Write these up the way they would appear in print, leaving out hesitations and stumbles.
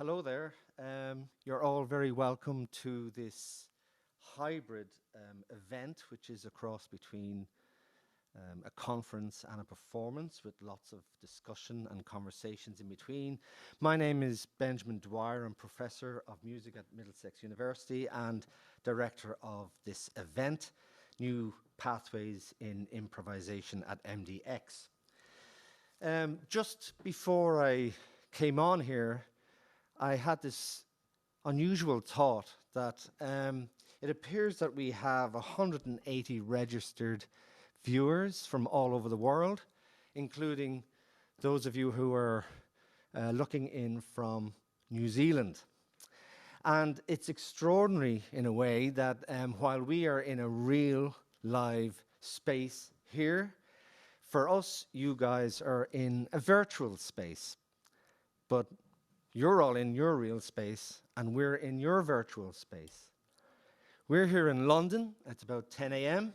Hello there. You're all very welcome to this hybrid event, which is a cross between a conference and a performance with lots of discussion and conversations in between. My name is Benjamin Dwyer. I'm Professor of Music at Middlesex University and Director of this event, New Pathways in Improvisation at MDX. Just before I came on here, I had this unusual thought that it appears that we have 180 registered viewers from all over the world, including those of you who are looking in from New Zealand. And it's extraordinary in a way that while we are in a real live space here, for us, you guys are in a virtual space. But you're all in your real space, and we're in your virtual space. We're here in London, it's about 10 a.m.,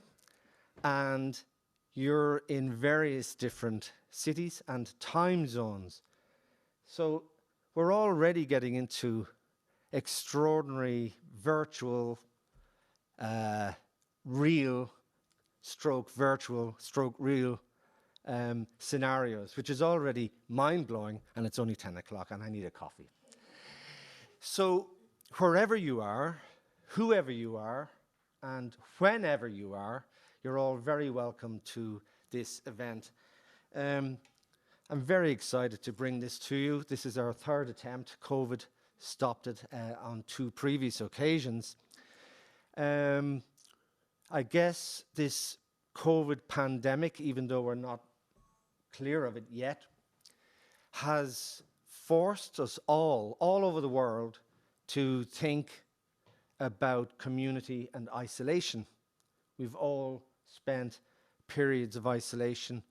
and you're in various different cities and time zones. So we're already getting into extraordinary virtual, real, stroke virtual, stroke real scenarios, which is already mind-blowing, and it's only 10 o'clock and I need a coffee. So wherever you are, whoever you are, and whenever you are, you're all very welcome to this event. I'm very excited to bring this to you. This is our third attempt. COVID stopped it on 2 previous occasions. I guess this COVID pandemic, even though we're not clear of it yet, has forced us all over the world to think about community and isolation. We've all spent periods of isolation,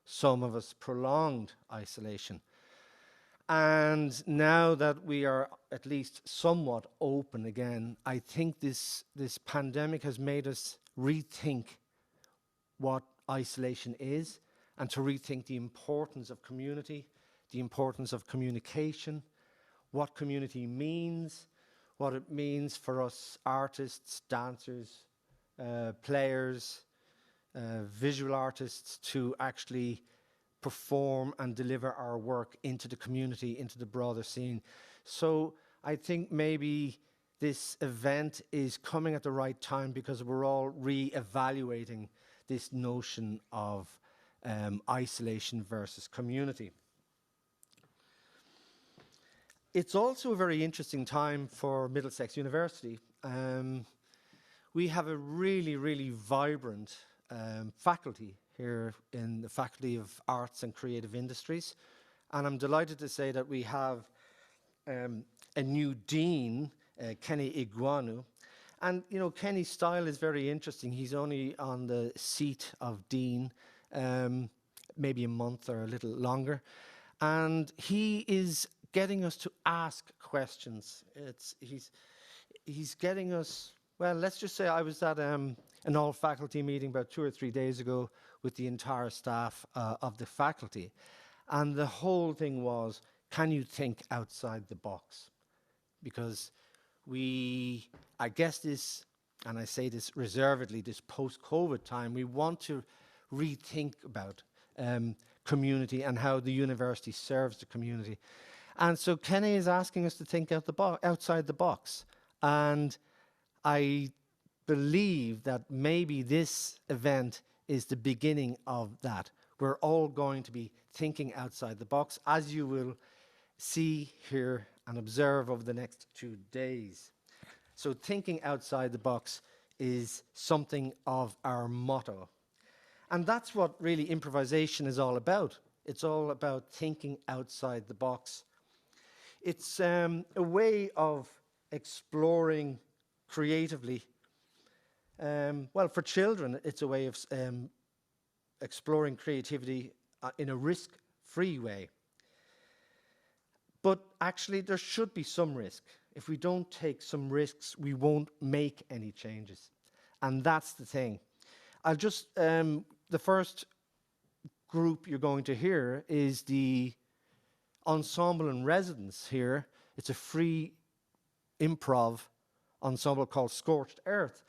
some of us prolonged isolation. And now that we are at least somewhat open again, I think this pandemic has made us rethink what isolation is, and to rethink the importance of community, the importance of communication, what community means, what it means for us artists, dancers, players, visual artists to actually perform and deliver our work into the community, into the broader scene. So I think maybe this event is coming at the right time because we're all re-evaluating this notion of isolation versus community. It's also a very interesting time for Middlesex University. We have a really vibrant faculty here in the Faculty of Arts and Creative Industries, and I'm delighted to say that we have a new dean, Kenny Iguanu. And you know, Kenny's style is very interesting. He's only on the seat of dean maybe a month or a little longer, and he is getting us to ask questions. He's getting us, well, let's just say I was at an all-faculty meeting about 2 or 3 days ago with the entire staff of the faculty, and the whole thing was, can you think outside the box? Because I guess this, and I say this reservedly, this post-COVID time, we want to rethink about community and how the university serves the community. And so Kenny is asking us to think outside the box. And I believe that maybe this event is the beginning of that. We're all going to be thinking outside the box, as you will see, hear, and observe over the next 2 days. So thinking outside the box is something of our motto. And that's what really improvisation is all about. It's all about thinking outside the box. It's a way of exploring creatively. Well, for children, it's a way of exploring creativity in a risk-free way. But actually, there should be some risk. If we don't take some risks, we won't make any changes. And that's the thing. I'll just, the first group you're going to hear is the ensemble in residence here It's a free improv ensemble called Scorched Earth.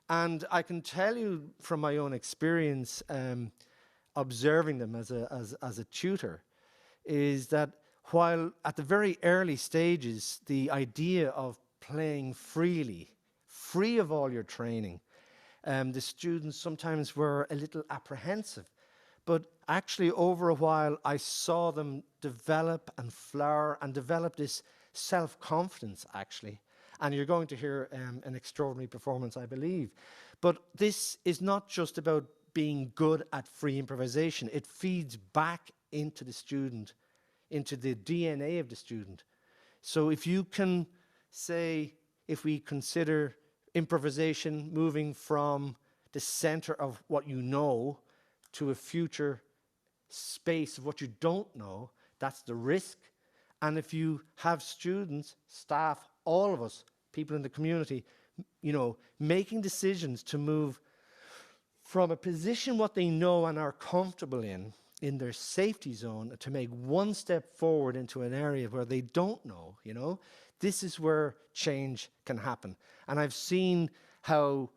And I can tell you from my own experience, observing them as a tutor, is that while at the very early stages, the idea of playing freely, free of all your training, the students sometimes were a little apprehensive. But actually, over a while, I saw them develop and flower and develop this self-confidence, actually. And you're going to hear an extraordinary performance, I believe. But this is not just about being good at free improvisation. It feeds back into the student, into the DNA of the student. So if you can say, if we consider improvisation moving from the center of what you know to a future space of what you don't know, that's the risk. And if you have students, staff, all of us, people in the community, you know, making decisions to move from a position what they know and are comfortable in their safety zone, to make one step forward into an area where they don't know, you know, this is where change can happen. And I've seen how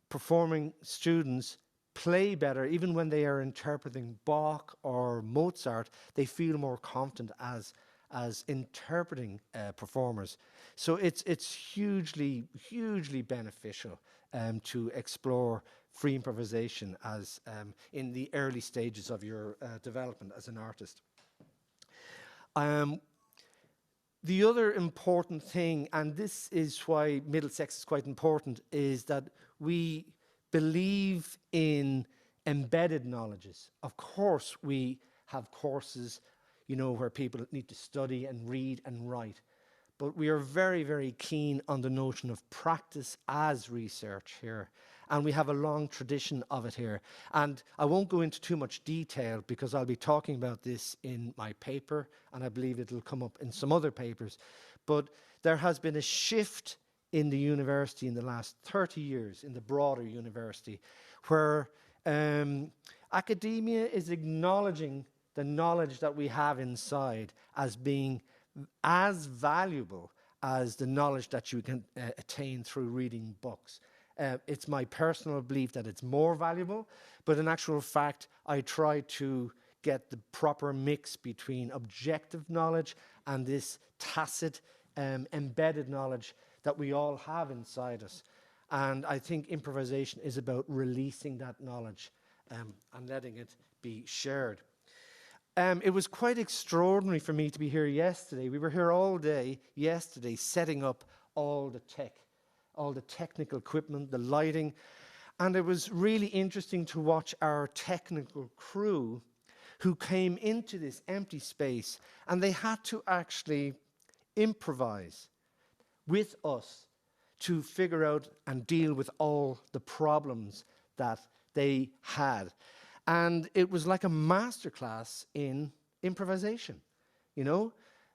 performing students play better, even when they are interpreting Bach or Mozart, they feel more confident as interpreting performers. So it's hugely beneficial to explore free improvisation as in the early stages of your development as an artist. The other important thing, and this is why Middlesex is quite important, is that we believe in embedded knowledges. Of course, we have courses, you know, where people need to study and read and write. But we are very keen on the notion of practice as research here. And we have a long tradition of it here. And I won't go into too much detail because I'll be talking about this in my paper, and I believe it'll come up in some other papers. But there has been a shift in the university in the last 30 years, in the broader university, where academia is acknowledging the knowledge that we have inside as being as valuable as the knowledge that you can attain through reading books. It's my personal belief that it's more valuable, but in actual fact, I try to get the proper mix between objective knowledge and this tacit, embedded knowledge that we all have inside us. And I think improvisation is about releasing that knowledge and letting it be shared. It was quite extraordinary for me to be here yesterday. We were here all day yesterday setting up all the tech, all the technical equipment, the lighting. And it was really interesting to watch our technical crew who came into this empty space, and they had to actually improvise with us to figure out and deal with all the problems that they had. And it was like a masterclass in improvisation, you know?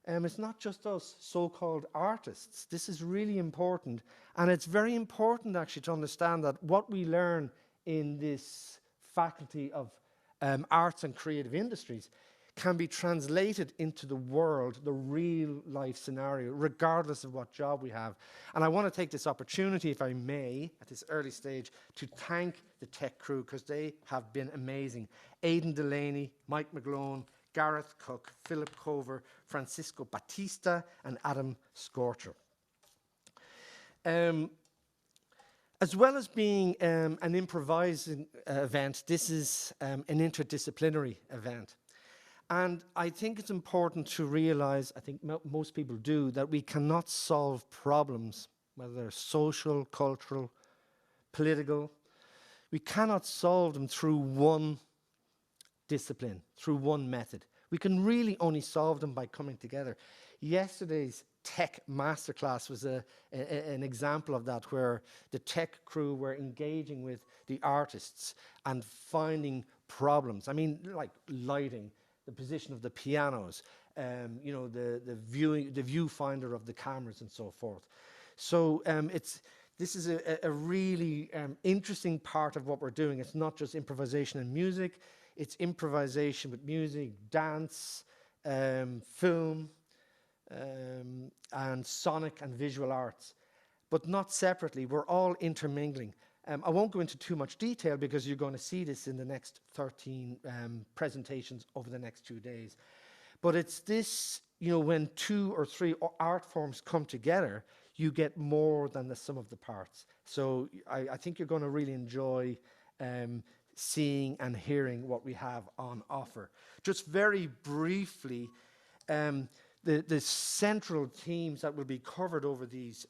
It's not just us so-called artists. This is really important. And it's very important actually to understand that what we learn in this faculty of arts and creative industries can be translated into the world, the real life scenario, regardless of what job we have. And I want to take this opportunity, if I may, at this early stage, to thank the tech crew, because they have been amazing. Aidan Delaney, Mike McGlone, Gareth Cook, Philip Cover, Francisco Batista, and Adam Scorcher. As well as being an improvising event, this is an interdisciplinary event. And I think it's important to realize, I think most people do, that we cannot solve problems, whether they're social, cultural, political. We cannot solve them through one discipline, through one method. We can really only solve them by coming together. Yesterday's tech masterclass was an example of that, where the tech crew were engaging with the artists and finding problems. I mean, like lighting, the position of the pianos, you know, the viewfinder of the cameras and so forth. So this is a really interesting part of what we're doing. It's not just improvisation and music, it's improvisation with music, dance, film, and sonic and visual arts, but not separately. We're all intermingling. I won't go into too much detail because you're going to see this in the next 13 presentations over the next 2 days. But it's this, when 2 or 3 art forms come together, you get more than the sum of the parts. So I think you're going to really enjoy seeing and hearing what we have on offer. Just very briefly, the central themes that will be covered over these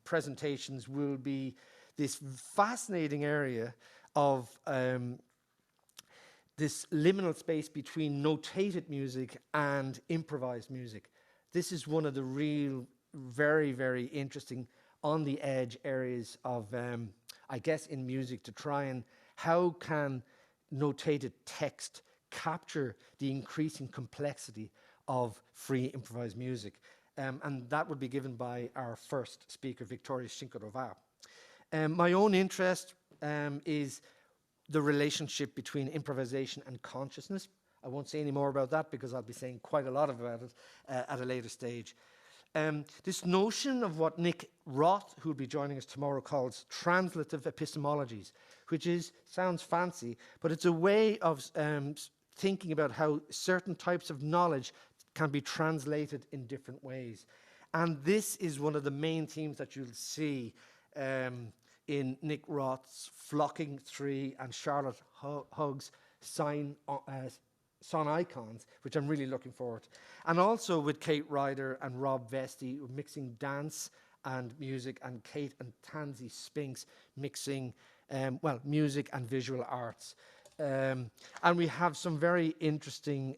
presentations will be this fascinating area of this liminal space between notated music and improvised music. This is one of the real, very, very interesting on the edge areas of, I guess, in music, to try and how can notated text capture the increasing complexity of free improvised music. And that would be given by our first speaker, Victoria Shinkarova. My own interest is the relationship between improvisation and consciousness. I won't say any more about that because I'll be saying quite a lot about it at a later stage. This notion of what Nick Roth, who will be joining us tomorrow, calls translative epistemologies, which sounds fancy, but it's a way of thinking about how certain types of knowledge can be translated in different ways. And this is one of the main themes that you'll see in Nick Roth's Flocking 3 and Charlotte Hugg's Son Icons, which I'm really looking forward to. And also with Kate Ryder and Rob Vesti mixing dance and music, and Kate and Tansy Spinks mixing, music and visual arts. And we have some very interesting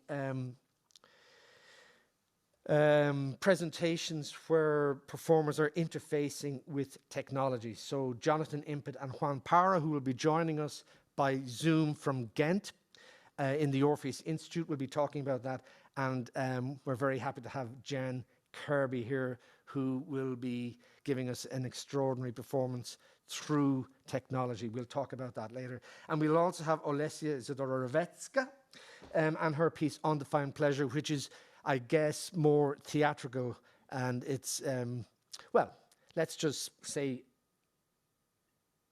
presentations where performers are interfacing with technology. So Jonathan Impet and Juan Parra, who will be joining us by Zoom from Ghent in the Orpheus Institute, will be talking about that. And we're very happy to have Jen Kirby here, who will be giving us an extraordinary performance through technology. We'll talk about that later. And we'll also have Olesia Zdorovecka and her piece Undefined Pleasure, which is, I guess, more theatrical, and it's, let's just say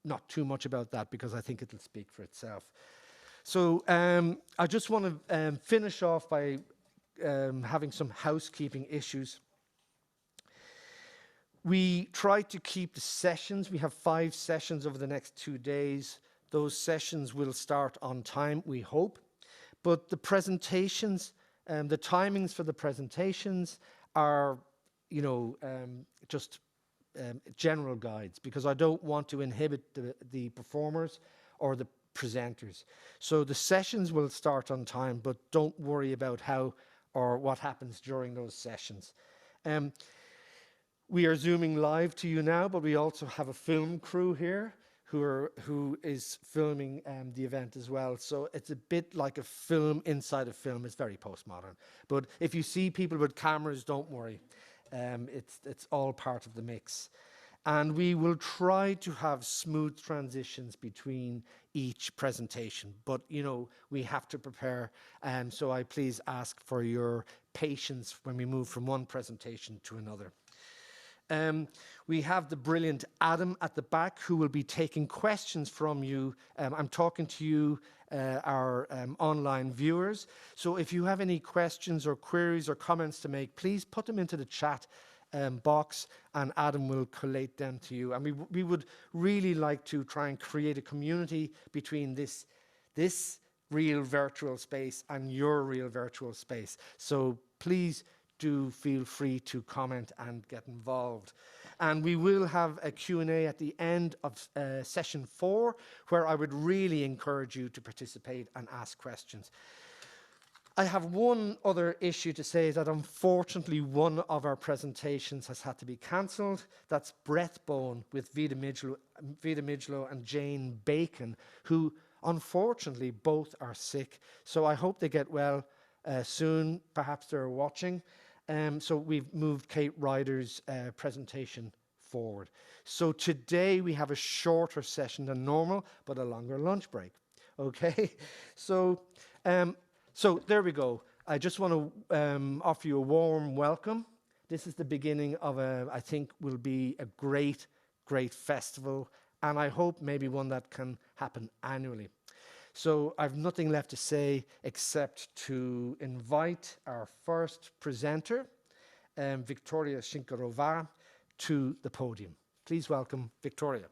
not too much about that because I think it'll speak for itself. So I just want to finish off by having some housekeeping issues. We try to keep the sessions. We have 5 sessions over the next 2 days. Those sessions will start on time, we hope. But the presentations, the timings for the presentations are, just general guides, because I don't want to inhibit the performers or the presenters. So the sessions will start on time, but don't worry about how or what happens during those sessions. We are Zooming live to you now, but we also have a film crew here who is filming the event as well. So it's a bit like a film inside a film. It's very postmodern. But if you see people with cameras, don't worry. It's all part of the mix. And we will try to have smooth transitions between each presentation. But, we have to prepare. So I please ask for your patience when we move from one presentation to another. We have the brilliant Adam at the back who will be taking questions from you. I'm talking to you, our online viewers. So if you have any questions or queries or comments to make, please put them into the chat box and Adam will collate them to you. And we would really like to try and create a community between this real virtual space and your real virtual space. So please do feel free to comment and get involved. And we will have a Q&A at the end of session 4, where I would really encourage you to participate and ask questions. I have one other issue to say, that unfortunately one of our presentations has had to be cancelled. That's Breathbone with Vida Midgelo and Jane Bacon, who unfortunately both are sick. So I hope they get well soon. Perhaps they're watching. So we've moved Kate Ryder's presentation forward. So today we have a shorter session than normal, but a longer lunch break. Okay, so there we go. I just want to offer you a warm welcome. This is the beginning of I think will be a great, great festival, and I hope maybe one that can happen annually. So I've nothing left to say except to invite our first presenter, Victoria Shinkarova, to the podium. Please welcome Victoria.